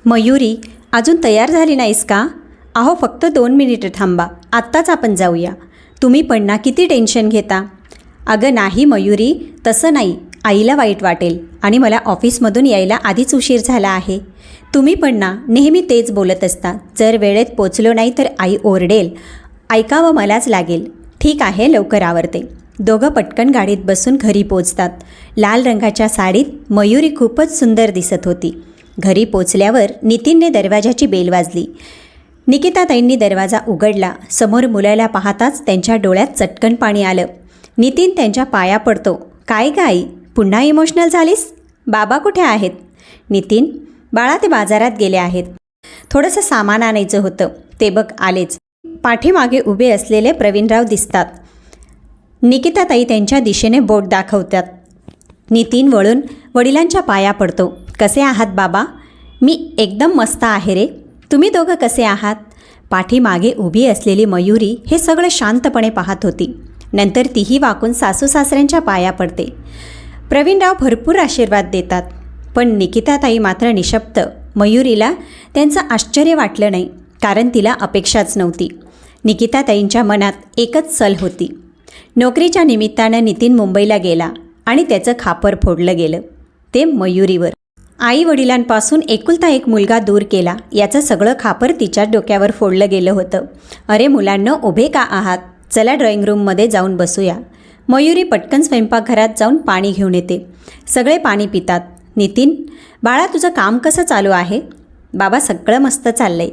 मयुरी, अजून तयार झाली नाहीस का? अहो फक्त 2 मिनिटं थांबा, आत्ताच आपण जाऊया. तुम्ही पण ना किती टेन्शन घेता. अगं नाही मयुरी, तसं नाही. आईला वाईट वाटेल आणि मला ऑफिसमधून यायला आधीच उशीर झाला आहे. तुम्ही पण ना नेहमी तेच बोलत असता. जर वेळेत पोचलो नाही तर आई ओरडेल. ऐकावं मलाच लागेल. ठीक आहे, लवकर आवरते. दोघं पटकन गाडीत बसून घरी पोचतात. लाल रंगाच्या साडीत मयुरी खूपच सुंदर दिसत होती. घरी पोचल्यावर नितीनने दरवाजाची बेल वाजली. निकिताताईंनी दरवाजा उघडला. समोर मुलाला पाहताच त्यांच्या डोळ्यात चटकन पाणी आलं. नितीन त्यांच्या पाया पडतो. काय ग आई, पुन्हा इमोशनल झालीस? बाबा कुठे आहेत? नितीन, बाळा ते बाजारात गेले आहेत. थोडंसं सामान आणायचं होतं, ते बघ आलेच. पाठीमागे उभे असलेले प्रवीणराव दिसतात. निकिताताई त्यांच्या दिशेने बोट दाखवतात. नितीन वळून वडिलांच्या पाया पडतो. कसे आहात बाबा? मी एकदम मस्त आहे रे. तुम्ही दोघं कसे आहात? पाठीमागे उभी असलेली मयुरी हे सगळं शांतपणे पाहत होती. नंतर तीही वाकून सासू सासऱ्यांच्या पाया पडते. प्रवीणराव भरपूर आशीर्वाद देतात, पण निकिताताई मात्र निशब्द. मयुरीला त्यांचं आश्चर्य वाटलं नाही, कारण तिला अपेक्षाच नव्हती. निकिताताईंच्या मनात एकच सल होती. नोकरीच्या निमित्तानं नितीन मुंबईला गेला आणि त्याचं खापर फोडलं गेलं, ते मयुरीवर. आई वडिलांपासून एकुलता एक मुलगा दूर केला, याचं सगळं खापर तिच्या डोक्यावर फोडलं गेलं होतं. अरे मुलांना, उभे का आहात? चला ड्रॉइंग रूममध्ये जाऊन बसूया. मयुरी पटकन स्वयंपाकघरात जाऊन पाणी घेऊन येते. सगळे पाणी पितात. नितीन, बाळा तुझं काम कसं चालू आहे? बाबा सगळं मस्त चाललंय.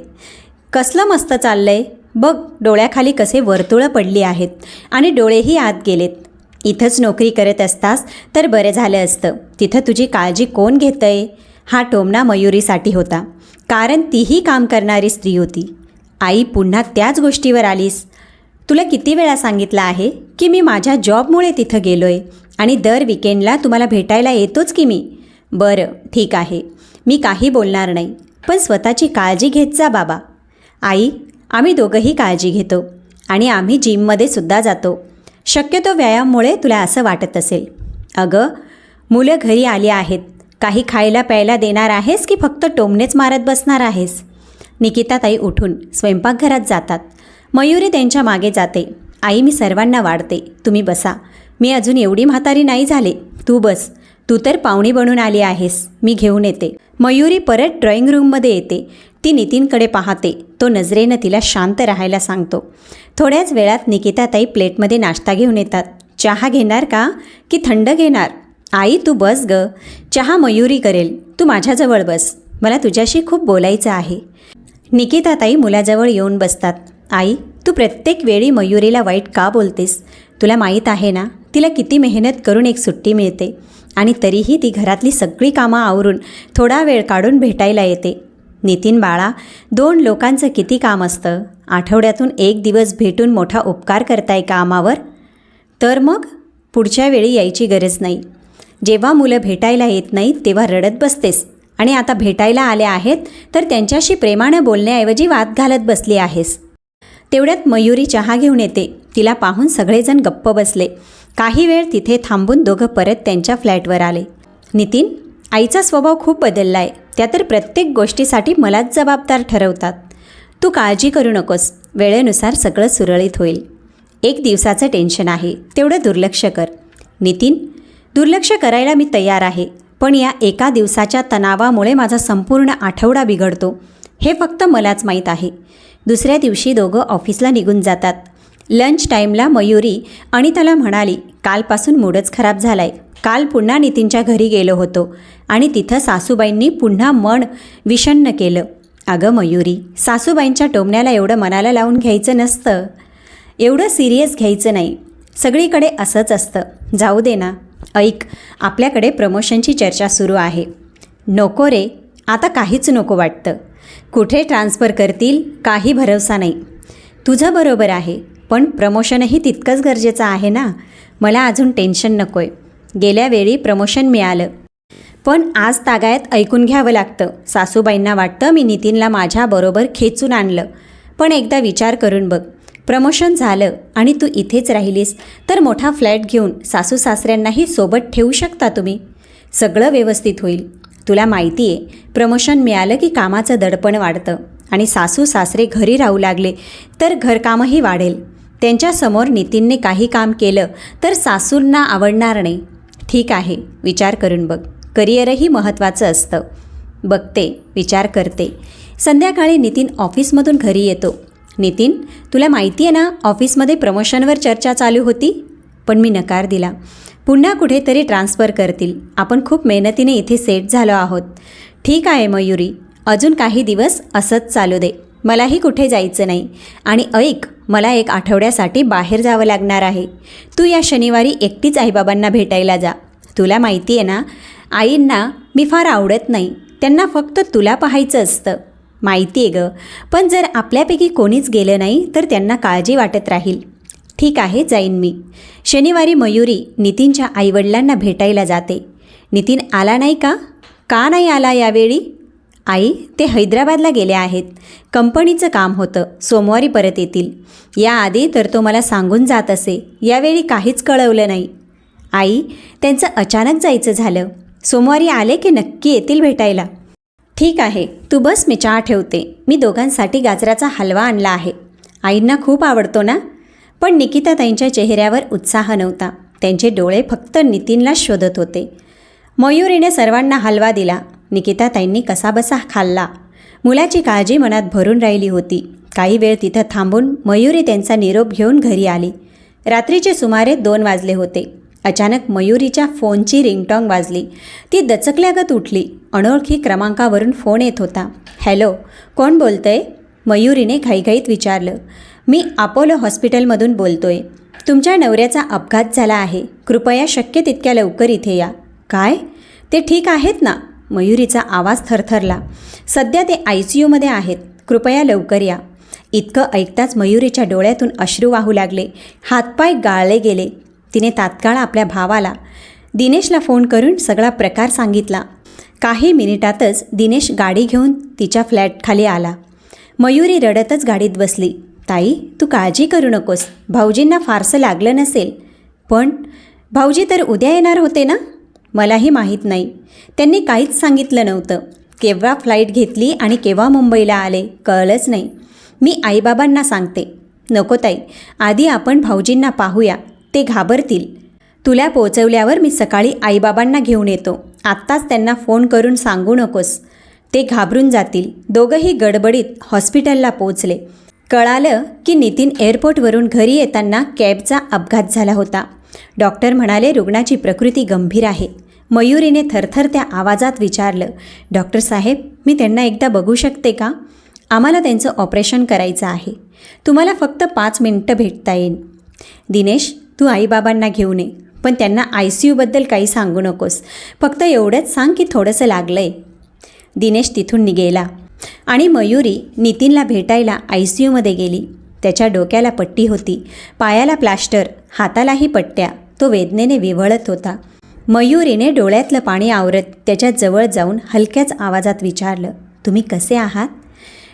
कसलं मस्त चाललंय? बघ डोळ्याखाली कसे वर्तुळं पडली आहेत आणि डोळेही आत गेलेत. इथंच नोकरी करत असतास तर बरं झालं असतं. तिथं तुझी काळजी कोण घेतंय? हा टोमणा मयुरीसाठी होता, कारण तीही काम करणारी स्त्री होती. आई, पुन्हा त्याच गोष्टीवर आलीस. तुला किती वेळा सांगितलं आहे की मी माझ्या जॉबमुळे तिथं गेलो आहे आणि दर विकेंडला तुम्हाला भेटायला येतोच की मी. बरं ठीक आहे, मी काही बोलणार नाही, पण स्वतःची काळजी घेत जा बाबा. आई, आम्ही दोघंही काळजी घेतो आणि आम्ही जिममध्ये सुद्धा जातो. शक्यतो व्यायामामुळे तुला असं वाटत असेल. अगं, मुलं घरी आली आहेत. काही खायला प्यायला देणार आहेस की फक्त टोमणेच मारत बसणार आहेस? निकिताताई उठून स्वयंपाकघरात जातात. मयुरी त्यांच्या मागे जाते. आई, मी सर्वांना वाढते, तुम्ही बसा. मी अजून एवढी म्हातारी नाही झाले. तू बस. तू तर पाहुणी बनून आली आहेस, मी घेऊन येते. मयुरी परत ड्रॉइंग रूममध्ये येते. ती नितीनकडे पाहते. तो नजरेनं तिला शांत राहायला सांगतो. थोड्याच वेळात निकिताताई प्लेटमध्ये नाश्ता घेऊन येतात. चहा घेणार का की थंड घेणार? आई तू बस ग, चहा मयुरी करेल, तू माझ्याजवळ बस, मला तुझ्याशी खूप बोलायचं आहे. निकिताताई मुलाजवळ येऊन बसतात. आई, तू प्रत्येक वेळी मयुरीला वाईट का बोलतेस? तुला माहीत आहे ना तिला किती मेहनत करून एक सुट्टी मिळते आणि तरीही ती घरातली सगळी कामं आवरून थोडा वेळ काढून भेटायला येते. नितीन बाळा, 2 लोकांचं किती काम असतं. आठवड्यातून 1 दिवस भेटून मोठा उपकार करताय कामावर. तर मग पुढच्या वेळी यायची गरज नाही. जेव्हा मुलं भेटायला येत नाहीत तेव्हा रडत बसतेस आणि आता भेटायला आले आहेत तर त्यांच्याशी प्रेमानं बोलण्याऐवजी वाद घालत बसली आहेस. तेवढ्यात मयुरी चहा घेऊन येते. तिला पाहून सगळेजण गप्प बसले. काही वेळ तिथे थांबून दोघं परत त्यांच्या फ्लॅटवर आले. नितीन, आईचा स्वभाव खूप बदलला आहे. त्या तर प्रत्येक गोष्टीसाठी मलाच जबाबदार ठरवतात. तू काळजी करू नकोस, वेळेनुसार सगळं सुरळीत होईल. 1 दिवसाचं टेन्शन आहे, तेवढं दुर्लक्ष कर. नितीन, दुर्लक्ष करायला मी तयार आहे, पण या एका दिवसाच्या तणावामुळे माझा संपूर्ण आठवडा बिघडतो, हे फक्त मलाच माहीत आहे. दुसऱ्या दिवशी दोघं ऑफिसला निघून जातात. लंच टाईमला मयुरी अनिताला म्हणाली, कालपासून मूडच खराब झालाय. काल पुन्हा नितीनच्या घरी गेलो होतो आणि तिथं सासूबाईंनी पुन्हा मन विषण्ण केलं. अगं मयुरी, सासूबाईंच्या टोमण्याला एवढं मनाला लावून घ्यायचं नसतं, एवढं सिरियस घ्यायचं नाही. सगळीकडे असंच असतं. जाऊ दे ना. ऐक, आपल्याकडे प्रमोशनची चर्चा सुरू आहे. नको रे, आता काहीच नको वाटतं. कुठे ट्रान्सफर करतील काही भरवसा नाही. तुझं बरोबर आहे, पण प्रमोशनही तितकंच गरजेचं आहे ना. मला अजून टेन्शन नको आहे. गेल्या वेळी प्रमोशन मिळालं, पण आज तागायत ऐकून घ्यावं लागतं. सासूबाईंना वाटतं मी नितीनला माझ्याबरोबर खेचून आणलं, पण एकदा विचार करून बघ. प्रमोशन झालं आणि तू इथेच राहिलीस तर मोठा फ्लॅट घेऊन सासू सासऱ्यांनाही सोबत ठेवू शकता तुम्ही. सगळं व्यवस्थित होईल. तुला माहिती आहे, प्रमोशन मिळालं की कामाचं दडपण वाढतं आणि सासू सासरे घरी राहू लागले तर घरकामही वाढेल. त्यांच्यासमोर नितीनने काही काम केलं तर सासूंना आवडणार नाही. ठीक आहे, विचार करून बघ. करिअरही महत्त्वाचं असतं. बघते, विचार करते. संध्याकाळी नितीन ऑफिसमधून घरी येतो. नितीन, तुला माहिती आहे ना, ऑफिसमध्ये प्रमोशनवर चर्चा चालू होती, पण मी नकार दिला. पुन्हा कुठेतरी ट्रान्सफर करतील. आपण खूप मेहनतीने इथे सेट झालो आहोत. ठीक आहे मयुरी, अजून काही दिवस असंच चालू दे. मलाही कुठे जायचं नाही. आणि ऐक, मला 1 आठवड्यासाठी बाहेर जावं लागणार आहे. तू या शनिवारी एकटीच आईबाबांना भेटायला जा. तुला माहिती आहे ना, आईंना मी फार आवडत नाही. त्यांना फक्त तुला पाहायचं असतं. माहिती आहे गं, पण जर आपल्यापैकी कोणीच गेलं नाही तर त्यांना काळजी वाटत राहील. ठीक आहे, जाईन मी. शनिवारी मयुरी नितीनच्या आईवडिलांना भेटायला जाते. नितीन आला नाही का? का नाही आला यावेळी? आई, ते हैदराबादला गेले आहेत. कंपनीचं काम होतं, सोमवारी परत येतील. याआधी तर तो मला सांगून जात असे. यावेळी काहीच कळवलं नाही. आई, त्यांचं अचानक जायचं झालं. सोमवारी आले की नक्की येतील भेटायला. ठीक आहे, तू बस, मी चहा ठेवते. मी दोघांसाठी गाजराचा हलवा आणला आहे. आईंना खूप आवडतो ना? पण निकिताताईंच्या चेहऱ्यावर उत्साह नव्हता. त्यांचे डोळे फक्त नितीनला शोधत होते. मयुरीने सर्वांना हलवा दिला. निकिताताईंनी कसाबसा खाल्ला. मुलाची काळजी मनात भरून राहिली होती. काही वेळ तिथं थांबून मयुरी त्यांचा निरोप घेऊन घरी आली. रात्रीचे सुमारे 2 वाजले होते. अचानक मयुरीच्या फोनची रिंगटॉंग वाजली. ती दचकल्यागत उठली. अनोळखी क्रमांकावरून फोन येत होता. हॅलो, कोण बोलतंय? मयुरीने घाईघाईत विचारलं. मी अपोलो हॉस्पिटलमधून बोलतोय. तुमच्या नवऱ्याचा अपघात झाला आहे. कृपया शक्य तितक्या लवकर इथे या. काय? ते ठीक आहेत ना? मयुरीचा आवाज थरथरला. सध्या ते ICUमध्ये आहेत. कृपया लवकर या. इतकं ऐकताच मयुरीच्या डोळ्यातून अश्रू वाहू लागले. हातपाय गाळले गेले. तिने तात्काळ आपल्या भावाला दिनेशला फोन करून सगळा प्रकार सांगितला. काही मिनिटातच दिनेश गाडी घेऊन तिच्या फ्लॅटखाली आला. मयुरी रडतच गाडीत बसली. ताई, तू काळजी करू नकोस. भाऊजींना फारसं लागलं नसेल. पण भाऊजी तर उद्या येणार होते ना? मलाही माहीत नाही. त्यांनी काहीच सांगितलं नव्हतं. केव्हा फ्लाईट घेतली आणि केव्हा मुंबईला आले कळलंच नाही. मी आईबाबांना सांगते. नको ताई, आधी आपण भाऊजींना पाहूया. ते घाबरतील. तुला पोचवल्यावर मी सकाळी आईबाबांना घेऊन येतो. आत्ताच त्यांना फोन करून सांगू नकोस. ते घाबरून जातील. दोघंही गडबडीत हॉस्पिटलला पोचले. कळालं की नितीन एअरपोर्टवरून घरी येताना कॅबचा अपघात झाला होता. डॉक्टर म्हणाले रुग्णाची प्रकृती गंभीर आहे. मयुरीने थरथरत्या आवाजात विचारलं, डॉक्टर साहेब, मी त्यांना एकदा बघू शकते का? आम्हाला त्यांचं ऑपरेशन करायचं आहे. तुम्हाला फक्त 5 मिनिटं भेटता येईल. दिनेश, तू आईबाबांना घेऊन ये, पण त्यांना ICUबद्दल काही सांगू नकोस. फक्त एवढंच सांग की थोडंसं लागलं आहे. दिनेश तिथून निघेला आणि मयुरी नितीनला भेटायला ICUमध्ये गेली. त्याच्या डोक्याला पट्टी होती, पायाला प्लास्टर, हातालाही पट्ट्या. तो वेदनेने विव्हळत होता. मयुरीने डोळ्यातलं पाणी आवरत त्याच्या जवळ जाऊन हलक्याच आवाजात विचारलं, तुम्ही कसे आहात?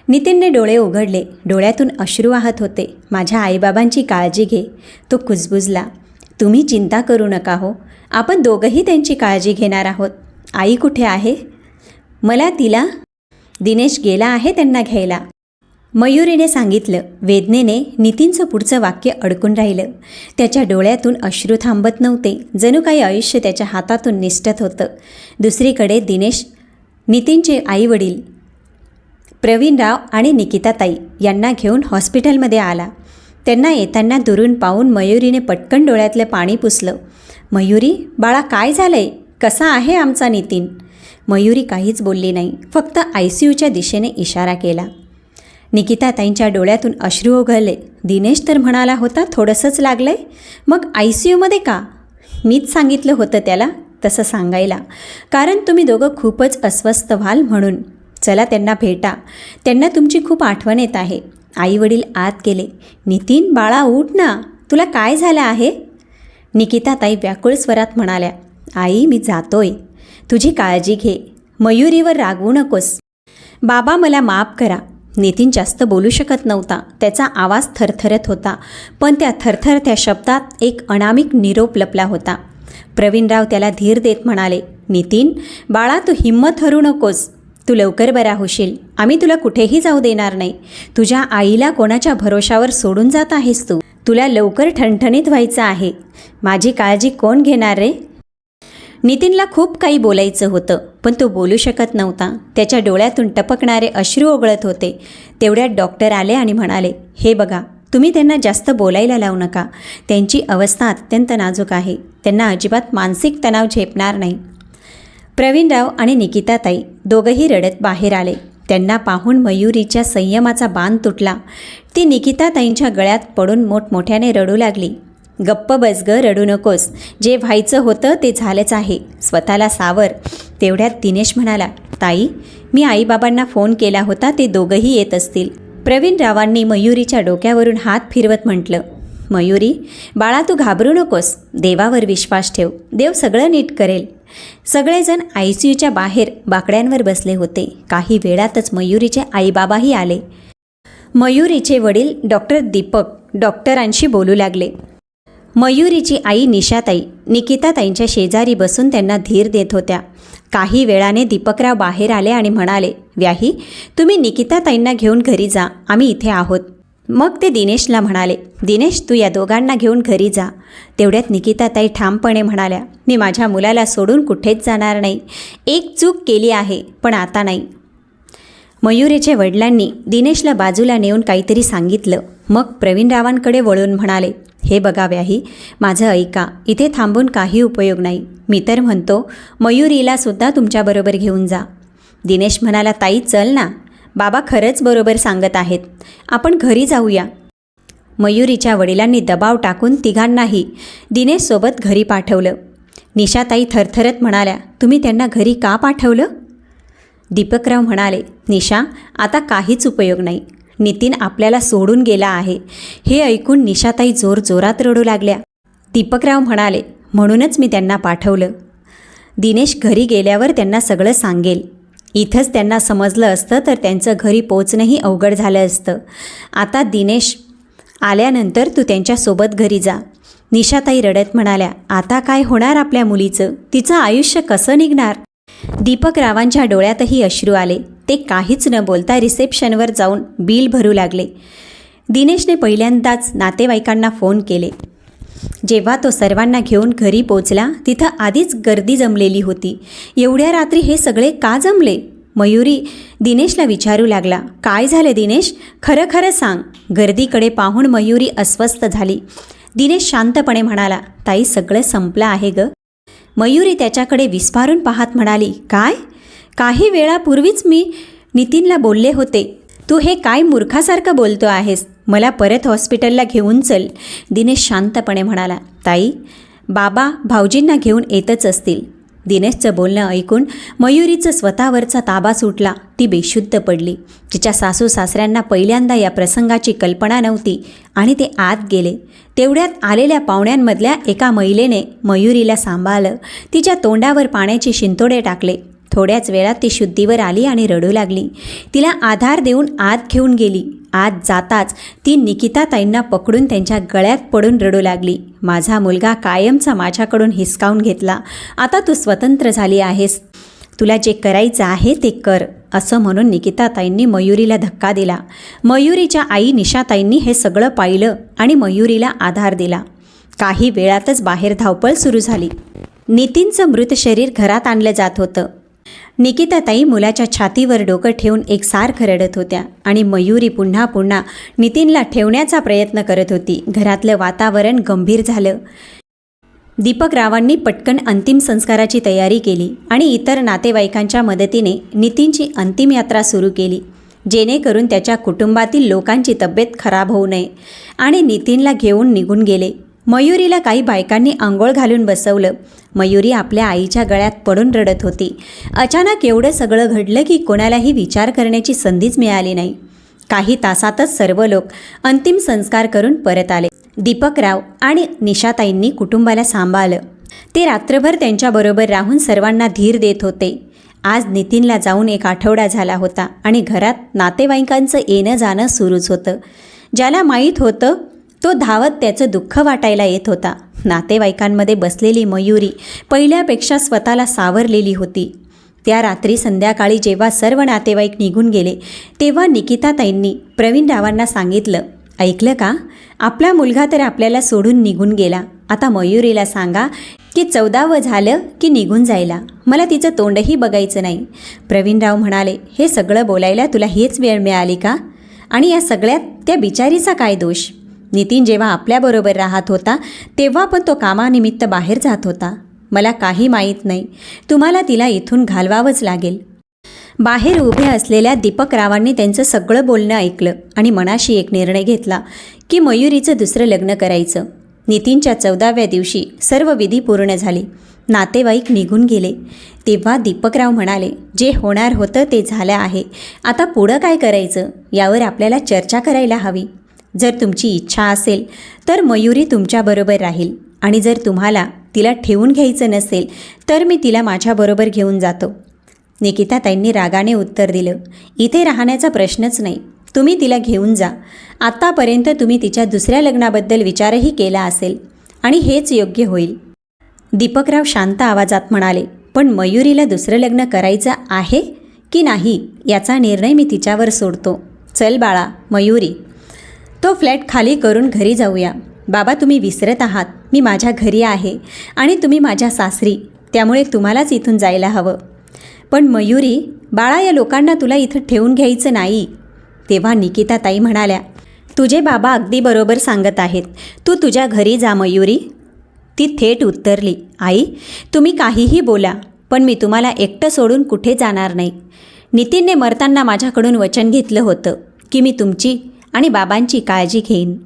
नितीनने डोळे उघडले. डोळ्यातून अश्रू वाहत होते. माझ्या आईबाबांची काळजी घे. तो कुजबुजला. तुम्ही चिंता करू नका हो, आपण दोघंही त्यांची काळजी घेणार आहोत. आई कुठे आहे? मला तिला दिनेश गेला आहे त्यांना घ्यायला. मयुरीने सांगितलं. वेदनेने नितीनचं पुढचं वाक्य अडकून राहिलं. त्याच्या डोळ्यातून अश्रू थांबत नव्हते. जणू काही आयुष्य त्याच्या हातातून निसटत होतं. दुसरीकडे दिनेश नितीनचे आईवडील प्रवीणराव आणि निकिताताई यांना घेऊन हॉस्पिटलमध्ये आला. त्यांना येताना दुरून पाहून मयुरीने पटकन डोळ्यातलं पाणी पुसलं. मयुरी, बाळा, काय झालंय? कसा आहे आमचा नितीन? मयुरी काहीच बोलली नाही, फक्त ICUच्या दिशेने इशारा केला. निकिताताईंच्या डोळ्यातून अश्रू ओघळले. दिनेश तर म्हणाला होता थोडंसंच लागलंय, मग ICUमध्ये का? मीच सांगितलं होतं त्याला तसं सांगायला, कारण तुम्ही दोघं खूपच अस्वस्थ व्हाल म्हणून. चला त्यांना भेटा, त्यांना तुमची खूप आठवण येत आहे. आईवडील आत गेले. नितीन, बाळा, उठ ना, तुला काय झालं आहे? निकिताताई व्याकुळ स्वरात म्हणाल्या, आई, मी जातोय. तुझी काळजी घे. मयुरीवर रागवू नकोस. बाबा, मला माफ करा. नितीन जास्त बोलू शकत नव्हता. त्याचा आवाज थरथरत होता, पण त्या थरथरत्या शब्दात एक अनामिक निरोप लपला होता. प्रवीणराव त्याला धीर देत म्हणाले, नितीन, बाळा तू हिंमत हरू नकोस. तू लवकर बरा होशील. आम्ही तुला कुठेही जाऊ देणार नाही. तुझ्या आईला कोणाच्या भरोशावर सोडून जात आहेस तू. तुला लवकर ठणठणीत व्हायचं आहे. माझी काळजी कोण घेणार रे? नितीनला खूप काही बोलायचं होतं, पण तो बोलू शकत नव्हता. त्याच्या डोळ्यातून टपकणारे अश्रू ओघळत होते. तेवढ्यात डॉक्टर आले आणि म्हणाले, हे बघा, तुम्ही त्यांना जास्त बोलायला लावू नका. त्यांची अवस्था अत्यंत नाजूक आहे. त्यांना अजिबात मानसिक तणाव झेपणार नाही. प्रवीणराव आणि निकिताताई दोघंही रडत बाहेर आले. त्यांना पाहून मयुरीच्या संयमाचा बांध तुटला. ती निकिताताईंच्या गळ्यात पडून मोठमोठ्याने रडू लागली. गप्प बस ग, रडू नकोस. जे व्हायचं होतं ते झालंच आहे. स्वतःला सावर. तेवढ्यात दिनेश म्हणाला, ताई, मी आईबाबांना फोन केला होता, ते दोघंही येत असतील. प्रवीणरावांनी मयुरीच्या डोक्यावरून हात फिरवत म्हटलं, मयुरी, बाळा तू घाबरू नकोस. देवावर विश्वास ठेव. देव सगळं नीट करेल. सगळेजण ICUच्या बाहेर बाकड्यांवर बसले होते. काही वेळातच मयुरीचे आईबाबाही आले. मयुरीचे वडील डॉक्टर दीपक डॉक्टरांशी बोलू लागले. मयुरीची आई निशाताई निकिताताईंच्या शेजारी बसून त्यांना धीर देत होत्या. काही वेळाने दीपकराव बाहेर आले आणि म्हणाले, व्याही, तुम्ही निकिताताईंना घेऊन घरी जा. आम्ही इथे आहोत. मग ते दिनेशला म्हणाले, दिनेश, तू या दोघांना घेऊन घरी जा. तेवढ्यात निकिताताई ठामपणे म्हणाल्या, मी माझ्या मुलाला सोडून कुठेच जाणार नाही. एक चूक केली आहे, पण आता नाही. मयुरीच्या वडिलांनी दिनेशला बाजूला नेऊन काहीतरी सांगितलं. मग प्रवीणरावांकडे वळून म्हणाले, हे बघा व्याही, माझं ऐका. इथे थांबून काही उपयोग नाही. मी तर म्हणतो मयुरीला सुद्धा तुमच्याबरोबर घेऊन जा. दिनेश म्हणाला, ताई चल ना. बाबा खरंच बरोबर सांगत आहेत. आपण घरी जाऊया. मयुरीच्या वडिलांनी दबाव टाकून तिघांनाही दिनेशसोबत घरी पाठवलं. निशाताई थरथरत म्हणाल्या, तुम्ही त्यांना घरी का पाठवलं? दीपकराव म्हणाले, निशा, आता काहीच उपयोग नाही. नितीन आपल्याला सोडून गेला आहे. हे ऐकून निशाताई जोरजोरात रडू लागल्या. दीपकराव म्हणाले, म्हणूनच मी त्यांना पाठवलं. दिनेश घरी गेल्यावर त्यांना सगळं सांगेल. इथंच त्यांना समजलं असतं तर त्यांचं घरी पोचणंही अवघड झालं असतं. आता दिनेश आल्यानंतर तू त्यांच्यासोबत घरी जा. निशाताई रडत म्हणाल्या, आता काय होणार आपल्या मुलीचं? तिचं आयुष्य कसं निघणार? दीपकरावांच्या डोळ्यातही अश्रू आले. ते काहीच न बोलता रिसेप्शनवर जाऊन बिल भरू लागले. दिनेशने पहिल्यांदाच नातेवाईकांना फोन केले. जेव्हा तो सर्वांना घेऊन घरी पोचला, तिथं आधीच गर्दी जमलेली होती. एवढ्या रात्री हे सगळे का जमले? मयुरी दिनेशला विचारू लागला, काय झालं दिनेश? खरं खरं सांग. गर्दीकडे पाहून मयुरी अस्वस्थ झाली. दिनेश शांतपणे म्हणाला, ताई, सगळं संपलं आहे ग. मयुरी त्याच्याकडे विस्फारून पाहत म्हणाली, काय? काही वेळापूर्वीच मी नितीनला बोलले होते. तू हे काय मूर्खासारखं बोलतो आहेस? मला परत हॉस्पिटलला घेऊन चल. दिनेश शांतपणे म्हणाला, ताई, बाबा भाऊजींना घेऊन येतच असतील. दिनेशचं बोलणं ऐकून मयुरीचं स्वतःवरचा ताबा सुटला. ती बेशुद्ध पडली. तिच्या सासू सासऱ्यांना पहिल्यांदा या प्रसंगाची कल्पना नव्हती आणि ते आत गेले. तेवढ्यात आलेल्या पाहुण्यांमधल्या एका महिलेने मयुरीला सांभाळलं. तिच्या तोंडावर पाण्याचे शिंतोडे टाकले. थोड्याच वेळात ती शुद्धीवर आली आणि रडू लागली. तिला आधार देऊन आत घेऊन गेली. आत जाताच ती निकिताताईंना पकडून त्यांच्या गळ्यात पडून रडू लागली. माझा मुलगा कायमचा माझ्याकडून हिसकावून घेतला. आता तू स्वतंत्र झाली आहेस. तुला जे करायचं आहे ते कर, असं म्हणून निकिताताईंनी मयुरीला धक्का दिला. मयुरीच्या आई निशाताईंनी हे सगळं पाहिलं आणि मयुरीला आधार दिला. काही वेळातच बाहेर धावपळ सुरू झाली. नितीनचं मृत शरीर घरात आणलं जात होतं. निकिताताई मुलाच्या छातीवर डोकं ठेवून एकसारखं रडत होत्या आणि मयुरी पुन्हा पुन्हा नितीनला ठेवण्याचा प्रयत्न करत होती. घरातलं वातावरण गंभीर झालं. दीपकरावांनी पटकन अंतिम संस्काराची तयारी केली आणि इतर नातेवाईकांच्या मदतीने नितीनची अंतिम यात्रा सुरू केली, जेणेकरून त्याच्या कुटुंबातील लोकांची तब्येत खराब होऊ नये. आणि नितीनला घेऊन निघून गेले. मयुरीला काही बायकांनी आंघोळ घालून बसवलं. मयुरी आपल्या आईच्या गळ्यात पडून रडत होती. अचानक एवढं सगळं घडलं की कोणालाही विचार करण्याची संधीच मिळाली नाही. काही तासातच सर्व लोक अंतिम संस्कार करून परत आले. दीपकराव आणि निशाताईंनी कुटुंबाला सांभाळलं. ते रात्रभर त्यांच्याबरोबर राहून सर्वांना धीर देत होते. आज नितीनला जाऊन 1 आठवडा झाला होता आणि घरात नातेवाईकांचं येणं जाणं सुरूच होतं. ज्याला माहीत होतं तो धावत त्याचं दुःख वाटायला येत होता. नातेवाईकांमध्ये बसलेली मयुरी पहिल्यापेक्षा स्वतःला सावरलेली होती. त्या रात्री संध्याकाळी जेव्हा सर्व नातेवाईक निघून गेले तेव्हा निकिताताईंनी प्रवीणरावांना सांगितलं, ऐकलं का, आपला मुलगा तर आपल्याला सोडून निघून गेला. आता मयुरीला सांगा की 14वं झालं की निघून जायला. मला तिचं तोंडही बघायचं नाही. प्रवीणराव म्हणाले, हे सगळं बोलायला तुला हीच वेळ मिळाली का? आणि या सगळ्यात त्या बिचारीचा काय दोष? नितीन जेव्हा आपल्याबरोबर राहत होता तेव्हा पण तो कामानिमित्त बाहेर जात होता. मला काही माहीत नाही. तुम्हाला तिला इथून घालवावंच लागेल. बाहेर उभे असलेल्या दीपकरावांनी त्यांचं सगळं बोलणं ऐकलं आणि मनाशी एक निर्णय घेतला की मयुरीचं दुसरं लग्न करायचं. नितीनच्या 14व्या दिवशी सर्व विधी पूर्ण झाली. नातेवाईक निघून गेले. तेव्हा दीपकराव म्हणाले, जे होणार होतं ते झालं आहे. आता पुढं काय करायचं यावर आपल्याला चर्चा करायला हवी. जर तुमची इच्छा असेल तर मयुरी तुमच्याबरोबर राहील आणि जर तुम्हाला तिला ठेवून घ्यायचं नसेल तर मी तिला माझ्याबरोबर घेऊन जातो. निकिताताईंनी रागाने उत्तर दिलं, इथे राहण्याचा प्रश्नच नाही. तुम्ही तिला घेऊन जा. आत्तापर्यंत तुम्ही तिच्या दुसऱ्या लग्नाबद्दल विचारही केला असेल आणि हेच योग्य होईल. दीपकराव शांत आवाजात म्हणाले, पण मयुरीला दुसरं लग्न करायचं आहे की नाही याचा निर्णय मी तिच्यावर सोडतो. चल बाळा मयुरी, तो फ्लॅट खाली करून घरी जाऊया. बाबा, तुम्ही विसरत आहात, मी माझ्या घरी आहे आणि तुम्ही माझ्या सासरी, त्यामुळे तुम्हालाच इथून जायला हवं. पण मयुरी बाळा, या लोकांना तुला इथं ठेवून घ्यायचं नाही. तेव्हा निकिताताई म्हणाल्या, तुझे बाबा अगदी बरोबर सांगत आहेत. तू तुझ्या घरी जा मयुरी. ती थेट उत्तरली, आई तुम्ही काहीही बोला, पण मी तुम्हाला एकटं सोडून कुठे जाणार नाही. नितीनने मरताना माझ्याकडून वचन घेतलं होतं की मी तुमची आणि बाबांची काळजी घेईन.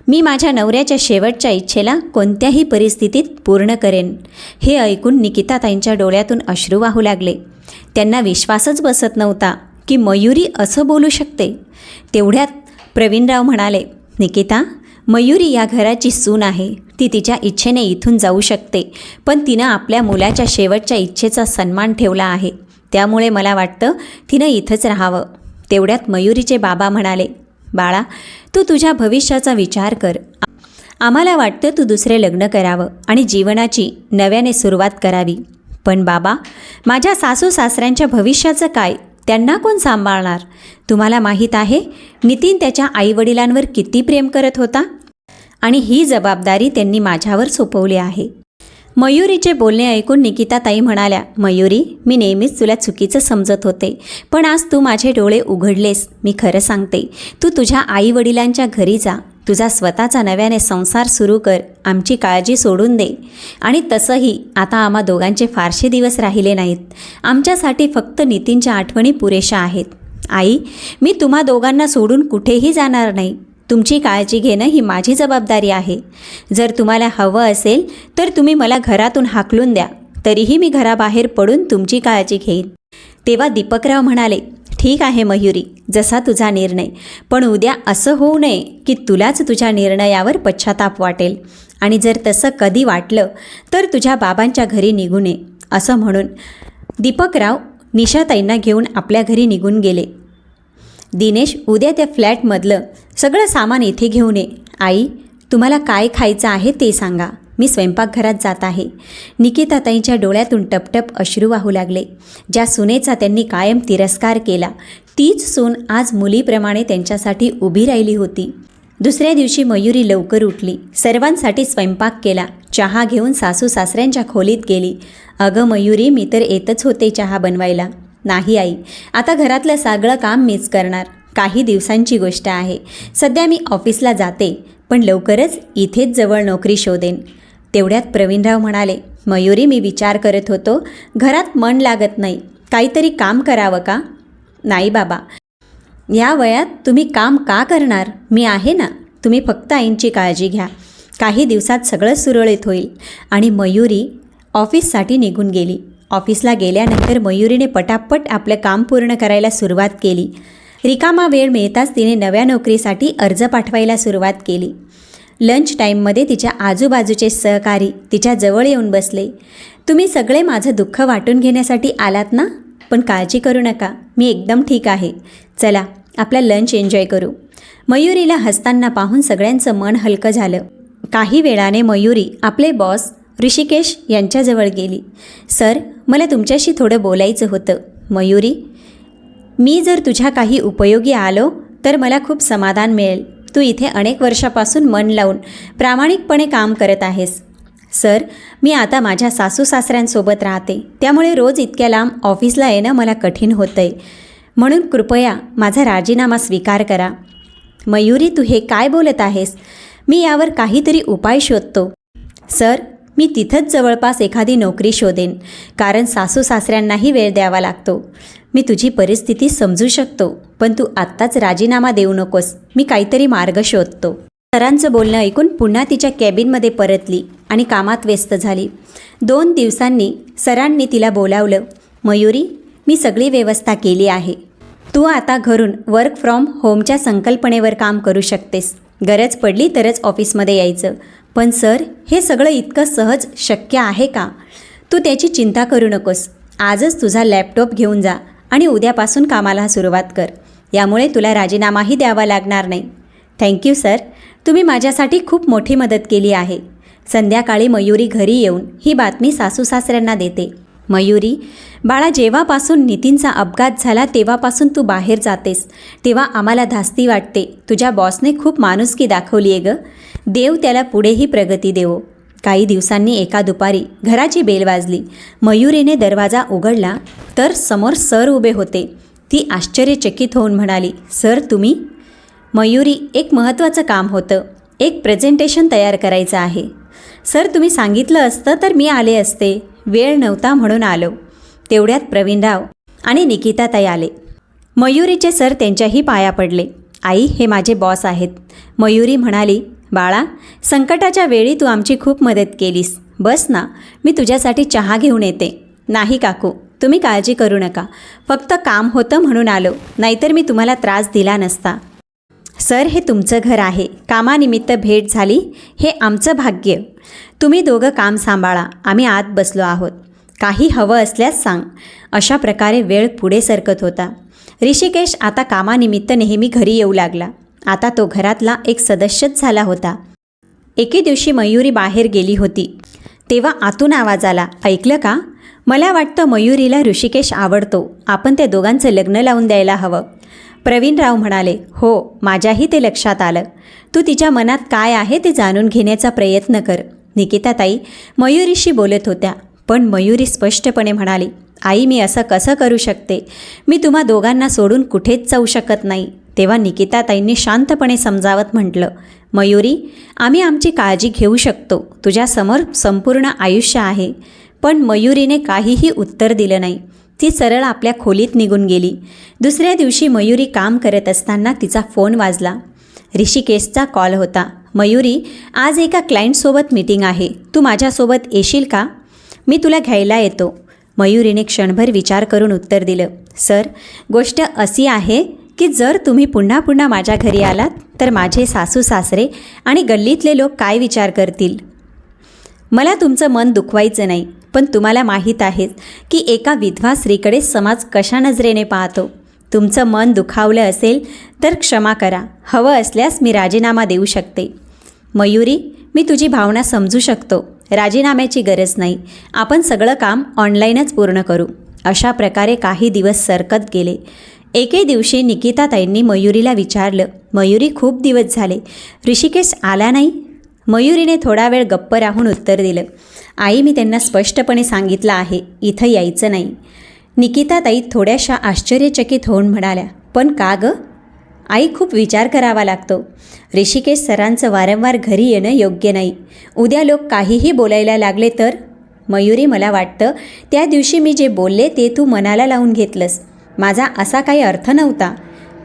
मी माझ्या नवऱ्याच्या शेवटच्या इच्छेला कोणत्याही परिस्थितीत पूर्ण करेन. हे ऐकून निकिताताईंच्या डोळ्यातून अश्रू वाहू लागले. त्यांना विश्वासच बसत नव्हता की मयुरी असं बोलू शकते. तेवढ्यात प्रवीणराव म्हणाले, निकिता, मयुरी या घराची सून आहे. ती तिच्या इच्छेने इथून जाऊ शकते, पण तिनं आपल्या मुलाच्या शेवटच्या इच्छेचा सन्मान ठेवला आहे. त्यामुळे मला वाटतं तिनं इथंच राहावं. तेवढ्यात मयुरीचे बाबा म्हणाले, बाळा, तू तुझ्या भविष्याचा विचार कर. आम्हाला वाटतं तू दुसरे लग्न करावं आणि जीवनाची नव्याने सुरुवात करावी. पण बाबा, माझ्या सासू सासऱ्यांच्या भविष्याचं काय? त्यांना कोण सांभाळणार? तुम्हाला माहीत आहे नितीन त्याच्या आईवडिलांवर किती प्रेम करत होता आणि ही जबाबदारी त्यांनी माझ्यावर सोपवली आहे. मयुरीचे बोलणे ऐकून निकिताताई म्हणाल्या, मयुरी, मी नेहमीच तुला चुकीचं समजत होते, पण आज तू माझे डोळे उघडलेस. मी खरं सांगते, तू तुझ्या आईवडिलांच्या घरी जा. तुझा स्वतःचा नव्याने संसार सुरू कर. आमची काळजी सोडून दे. आणि तसंही आता आम्हा दोघांचे फारसे दिवस राहिले नाहीत. आमच्यासाठी फक्त नितीनच्या आठवणी पुरेशा आहेत. आई, मी तुम्हा दोघांना सोडून कुठेही जाणार नाही. तुमची काळजी घेणं ही माझी जबाबदारी आहे. जर तुम्हाला हवं असेल तर तुम्ही मला घरातून हाकलून द्या, तरीही मी घराबाहेर पडून तुमची काळजी घेईन. तेव्हा दीपकराव म्हणाले, ठीक आहे मयुरी, जसा तुझा निर्णय, पण उद्या असं होऊ नये की तुलाच तुझ्या निर्णयावर पश्चाताप वाटेल आणि जर तसं कधी वाटलं तर तुझ्या बाबांच्या घरी निघू नये. असं म्हणून दीपकराव निशाताईंना घेऊन आपल्या घरी निघून गेले. दिनेश, उद्या त्या फ्लॅटमधलं सगळं सामान इथे घेऊन ये. आई, तुम्हाला काय खायचं आहे ते सांगा. मी स्वयंपाकघरात जात आहे. निकिताताईंच्या डोळ्यातून टपटप अश्रू वाहू लागले. ज्या सुनेचा त्यांनी कायम तिरस्कार केला, तीच सून आज मुलीप्रमाणे त्यांच्यासाठी उभी राहिली होती. दुसऱ्या दिवशी मयुरी लवकर उठली. सर्वांसाठी स्वयंपाक केला. चहा घेऊन सासू सासऱ्यांच्या खोलीत गेली. अगं मयुरी, मी तर येतच होते चहा बनवायला. नाही आई, आता घरातलं सगळं काम मीच करणार. काही दिवसांची गोष्ट आहे. सध्या मी ऑफिसला जाते, पण लवकरच इथेच जवळ नोकरी शोधेन. तेवढ्यात प्रवीणराव म्हणाले, मयुरी, मी विचार करत होतो, घरात मन लागत नाही, काहीतरी काम करावं का? नाही बाबा, या वयात तुम्ही काम का करणार? मी आहे ना. तुम्ही फक्त आईंची काळजी घ्या. काही दिवसात सगळं सुरळीत होईल. आणि मयुरी ऑफिससाठी निघून गेली. ऑफिसला गेल्यानंतर मयुरीने पटापट आपलं काम पूर्ण करायला सुरुवात केली. रिकामा वेळ मिळताच तिने नव्या नोकरीसाठी अर्ज पाठवायला सुरुवात केली. लंच टाईममध्ये तिच्या आजूबाजूचे सहकारी तिच्या जवळ येऊन बसले. तुम्ही सगळे माझं दुःख वाटून घेण्यासाठी आलात ना? पण काळजी करू नका, मी एकदम ठीक आहे. चला आपला लंच एन्जॉय करू. मयुरीला हसताना पाहून सगळ्यांचं मन हलकं झालं. काही वेळाने मयुरी आपले बॉस ऋषिकेश यांच्याजवळ गेली. सर, मला तुमच्याशी थोडं बोलायचं होतं. मयुरी, मी जर तुझ्या काही उपयोगी आलो तर मला खूप समाधान मिळेल. तू इथे अनेक वर्षापासून मन लावून प्रामाणिकपणे काम करत आहेस. सर, मी आता माझ्या सासू सासऱ्यांसोबत राहते, त्यामुळे रोज इतक्या लांब ऑफिसला येणं मला कठीण होतं आहे. म्हणून कृपया माझा राजीनामा स्वीकार करा. मयुरी, तू हे काय बोलत आहेस? मी यावर काहीतरी उपाय शोधतो. सर, मी तिथंच जवळपास एखादी नोकरी शोधेन, कारण सासू सासऱ्यांनाही वेळ द्यावा लागतो. मी तुझी परिस्थिती समजू शकतो, पण तू आत्ताच राजीनामा देऊ नकोस. मी काहीतरी मार्ग शोधतो. सरांचं बोलणं ऐकून पुन्हा तिच्या कॅबिनमध्ये परतली आणि कामात व्यस्त झाली. 2 दिवसांनी सरांनी तिला बोलावलं. मयुरी, मी सगळी व्यवस्था केली आहे. तू आता घरून वर्क फ्रॉम होमच्या संकल्पनेवर काम करू शकतेस. गरज पडली तरच ऑफिसमध्ये यायचं. पण सर, हे सगळं इतकं सहज शक्य आहे का? तू त्याची चिंता करू नकोस. आजच तुझा लॅपटॉप घेऊन जा आणि उद्यापासून कामाला सुरुवात कर. यामुळे तुला राजीनामाही द्यावा लागणार नाही. थँक्यू सर, तुम्ही माझ्यासाठी खूप मोठी मदत केली आहे. संध्याकाळी मयुरी घरी येऊन ही बातमी सासू सासऱ्यांना देते. मयुरी, बाळा, जेव्हापासून नितीनचा अपघात झाला तेव्हापासून तू बाहेर जातेस, तेव्हा आम्हाला धास्ती वाटते. तुझ्या बॉसने खूप माणुसकी दाखवली आहे गं. देव त्याला पुढेही प्रगती देवो. काही दिवसांनी एका दुपारी घराची बेल वाजली. मयुरीने दरवाजा उघडला तर समोर सर उभे होते. ती आश्चर्यचकित होऊन म्हणाली, सर, तुम्ही? मयुरी, एक महत्त्वाचं काम होतं. एक प्रेझेंटेशन तयार करायचं आहे. सर, तुम्ही सांगितलं असतं तर मी आले असते. वेळ नव्हता म्हणून आलो. तेवढ्यात प्रवीणराव आणि निकिताताई आले. मयुरीचे सर त्यांच्याही पाया पडले. आई, हे माझे बॉस आहेत. मयुरी म्हणाली, बाळा, संकटाच्या वेळी तू आमची खूप मदत केलीस. बस ना, मी तुझ्यासाठी चहा घेऊन येते. नाही काकू, तुम्ही काळजी करू नका. फक्त काम होतं म्हणून आलो, नाहीतर मी तुम्हाला त्रास दिला नसता. सर, हे तुमचं घर आहे. कामानिमित्त भेट झाली हे आमचं भाग्य. तुम्ही दोघं काम सांभाळा. आम्ही आत बसलो आहोत. काही हवं असल्यास सांग. अशा प्रकारे वेळ पुढे सरकत होता. ऋषिकेश आता कामानिमित्त नेहमी घरी येऊ लागला. आता तो घरातला एक सदस्यच झाला होता. एके दिवशी मयुरी बाहेर गेली होती, तेव्हा आतून आवाज आला, ऐकलं का? मला वाटतं मयुरीला ऋषिकेश आवडतो. आपण त्या दोघांचं लग्न लावून द्यायला हवं. प्रवीणराव म्हणाले, हो, माझ्याही ते लक्षात आलं. तू तिच्या मनात काय आहे ते जाणून घेण्याचा प्रयत्न कर. निकिताताई मयुरीशी बोलत होत्या, पण मयुरी स्पष्टपणे म्हणाली, आई, मी असं कसं करू शकते? मी तुम्हा दोघांना सोडून कुठेच जाऊ शकत नाही. तेव्हा निकिताताईंनी शांतपणे समजावत म्हटलं, मयुरी, आम्ही आमची काळजी घेऊ शकतो. तुझ्यासमोर संपूर्ण आयुष्य आहे. पण मयुरीने काहीही उत्तर दिलं नाही. ती सरळ आपल्या खोलीत निघून गेली. दुसऱ्या दिवशी मयुरी काम करत असताना तिचा फोन वाजला. ऋषिकेशचा कॉल होता. मयुरी, आज एका क्लायंटसोबत मीटिंग आहे. तू माझ्यासोबत येशील का? मी तुला घ्यायला येतो. मयुरीने क्षणभर विचार करून उत्तर दिलं, सर, गोष्ट अशी आहे की जर तुम्ही पुन्हा पुन्हा माझ्या घरी आलात तर माझे सासू सासरे आणि गल्लीतले लोक काय विचार करतील? मला तुमचं मन दुखवायचं नाही, पण तुम्हाला माहीत आहेच की एका विधवा स्त्रीकडे समाज कशा नजरेने पाहतो. तुमचं मन दुखावलं असेल तर क्षमा करा. हवं असल्यास मी राजीनामा देऊ शकते. मयुरी, मी तुझी भावना समजू शकतो. राजीनाम्याची गरज नाही. आपण सगळं काम ऑनलाईनच पूर्ण करू. अशा प्रकारे काही दिवस सरकत गेले. एके दिवशी निकिताताईंनी मयुरीला विचारलं, मयुरी, खूप दिवस झाले, ऋषिकेश आला नाही? मयुरीने थोडा वेळ गप्प राहून उत्तर दिलं, आई, मी त्यांना स्पष्टपणे सांगितलं आहे, इथं यायचं नाही. निकिताताई थोड्याशा आश्चर्यचकित होऊन म्हणाल्या, पण का गं? आई, खूप विचार करावा लागतो. ऋषिकेश सरांचं वारंवार घरी येणं योग्य नाही. उद्या लोक काहीही बोलायला लागले तर? मयुरी, मला वाटतं त्या दिवशी मी जे बोलले ते तू मनाला लावून घेतलंस. माझा असा काही अर्थ नव्हता.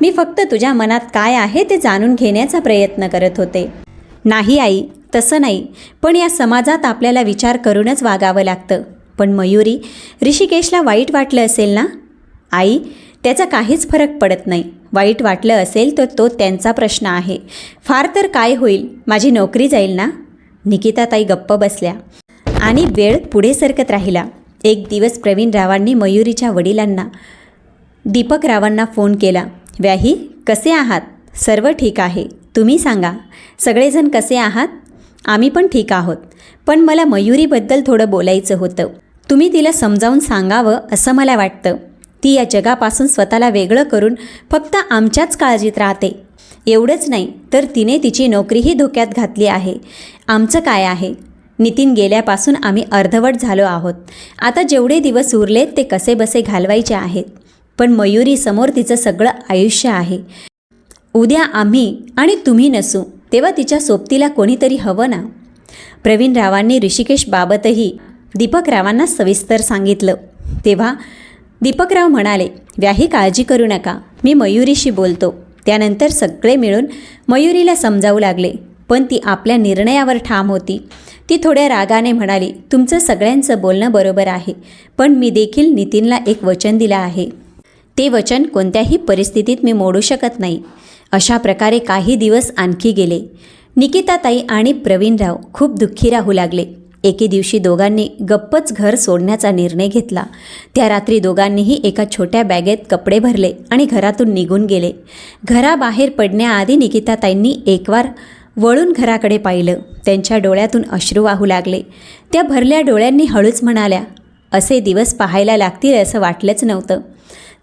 मी फक्त तुझ्या मनात काय आहे ते जाणून घेण्याचा प्रयत्न करत होते. नाही आई, तसं नाही. पण या समाजात आपल्याला विचार करूनच वागावं लागतं. पण मयुरी, ऋषिकेशला वाईट वाटलं असेल ना? आई, त्याचा काहीच फरक पडत नाही. वाईट वाटलं असेल तर तो त्यांचा प्रश्न आहे. फार तर काय होईल, माझी नोकरी जाईल ना? निकिताताई गप्प बसल्या आणि वेळ पुढे सरकत राहिला. एक दिवस प्रवीणरावांनी मयुरीच्या वडिलांना दीपकरावांना फोन केला. व्याही, कसे आहात? सर्व ठीक आहे. तुम्ही सांगा, सगळेजण कसे आहात? आम्ही पण ठीक आहोत. पण मला मयुरीबद्दल थोडं बोलायचं होतं. तुम्ही तिला समजावून सांगावं असं मला वाटतं. ती या जगापासून स्वतःला वेगळं करून फक्त आमच्याच काळजीत राहते. एवढंच नाही तर तिने तिची नोकरीही धोक्यात घातली आहे. आमचं काय आहे? नितीन गेल्यापासून आम्ही अर्धवट झालो आहोत. आता जेवढे दिवस उरलेत ते कसेबसे घालवायचे आहेत. पण मयुरीसमोर तिचं सगळं आयुष्य आहे. उद्या आम्ही आणि तुम्ही नसू तेव्हा तिच्या सोबतीला कोणीतरी हवं ना. प्रवीण रावांनी ऋषिकेशबाबतही दीपक रावांना सविस्तर सांगितलं. तेव्हा दीपकराव म्हणाले, व्याही काळजी करू नका, मी मयुरीशी बोलतो. त्यानंतर सगळे मिळून मयुरीला समजावू लागले. पण ती आपल्या निर्णयावर ठाम होती. ती थोड्या रागाने म्हणाली, तुमचं सगळ्यांचं बोलणं बरोबर आहे, पण मी देखील नितीनला एक वचन दिलं आहे. ते वचन कोणत्याही परिस्थितीत मी मोडू शकत नाही. अशा प्रकारे काही दिवस आणखी गेले. निकिताताई आणि प्रवीणराव खूप दुःखी राहू लागले. एके दिवशी दोघांनी गप्पच घर सोडण्याचा निर्णय घेतला. त्या रात्री दोघांनीही एका छोट्या बॅगेत कपडे भरले आणि घरातून निघून गेले. घराबाहेर पडण्याआधी निकिताताईंनी एकवार वळून घराकडे पाहिलं. त्यांच्या डोळ्यातून अश्रू वाहू लागले. त्या भरल्या डोळ्यांनी हळूच म्हणाल्या, असे दिवस पाहायला लागतील असं वाटलंच नव्हतं.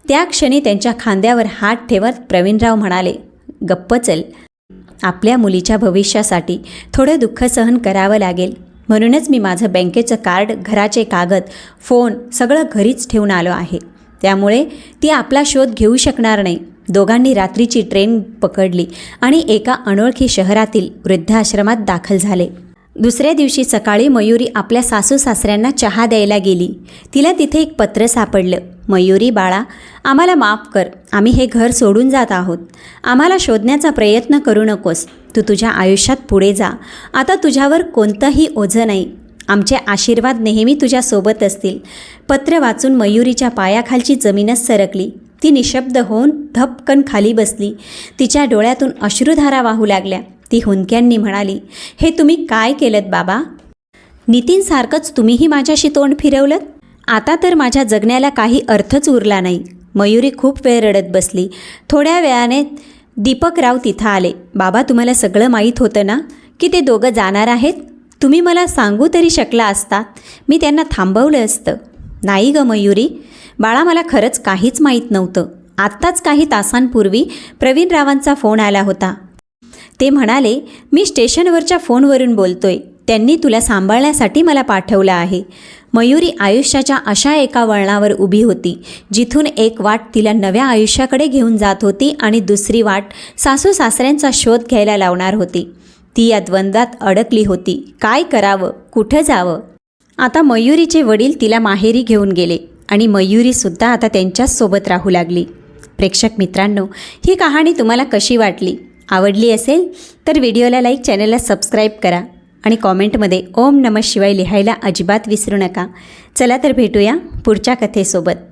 त्या क्षणी त्यांच्या खांद्यावर हात ठेवत प्रवीणराव म्हणाले, गप्प चल, आपल्या मुलीच्या भविष्यासाठी थोडं दुःख सहन करावं लागेल. म्हणूनच मी माझं बँकेचं कार्ड, घराचे कागद, फोन सगळं घरीच ठेवून आलो आहे. त्यामुळे ती आपला शोध घेऊ शकणार नाही. दोघांनी रात्रीची ट्रेन पकडली आणि एका अनोळखी शहरातील वृद्धाश्रमात दाखल झाले. दुसऱ्या दिवशी सकाळी मयुरी आपल्या सासू सासऱ्यांना चहा द्यायला गेली. तिला तिथे एक पत्र सापडलं. मयुरी बाळा, आम्हाला माफ कर, आम्ही हे घर सोडून जात आहोत. आम्हाला शोधण्याचा प्रयत्न करू नकोस. तू तुझ्या आयुष्यात पुढे जा. आता तुझ्यावर कोणतंही ओझं नाही. आमचे आशीर्वाद नेहमी तुझ्यासोबत असतील. पत्र वाचून मयुरीच्या पायाखालची जमीनच सरकली. ती निशब्द होऊन धपकन खाली बसली. तिच्या डोळ्यातून अश्रुधारा वाहू लागल्या. ती हुंदक्यांनी म्हणाली, हे तुम्ही काय केलंत बाबा? नितीनसारखंच तुम्हीही माझ्याशी तोंड फिरवलं. आता तर माझ्या जगण्याला काही अर्थच उरला नाही. मयुरी खूप वेळ रडत बसली. थोड्या वेळाने दीपकराव तिथं आले. बाबा, तुम्हाला सगळं माहीत होतं ना की ते दोघं जाणार आहेत? तुम्ही मला सांगू तरी शकला असता. मी त्यांना थांबवलं असतं. नाही ग मयुरी, बाळा, मला खरंच काहीच माहीत नव्हतं. आत्ताच काही तासांपूर्वी प्रवीणरावांचा फोन आला होता. ते म्हणाले, मी स्टेशनवरच्या फोनवरून बोलतोय. त्यांनी तुला सांभाळण्यासाठी मला पाठवलं आहे. मयुरी आयुष्याच्या अशा एका वळणावर उभी होती जिथून एक वाट तिला नव्या आयुष्याकडे घेऊन जात होती आणि दुसरी वाट सासू सासऱ्यांचा शोध घ्यायला लावणार होती. ती या द्वंद्वात अडकली होती. काय करावं, कुठं जावं? आता मयुरीचे वडील तिला माहेरी घेऊन गेले आणि मयुरीसुद्धा आता त्यांच्याच सोबत राहू लागली. प्रेक्षक मित्रांनो, ही कहाणी तुम्हाला कशी वाटली? आवडली असेल तर व्हिडिओला लाईक, चॅनलला सबस्क्राईब करा आणि कॉमेंटमध्ये ओम नमः शिवाय लिहायला अजिबात विसरू नका. चला तर भेटूया पुढच्या कथेसोबत.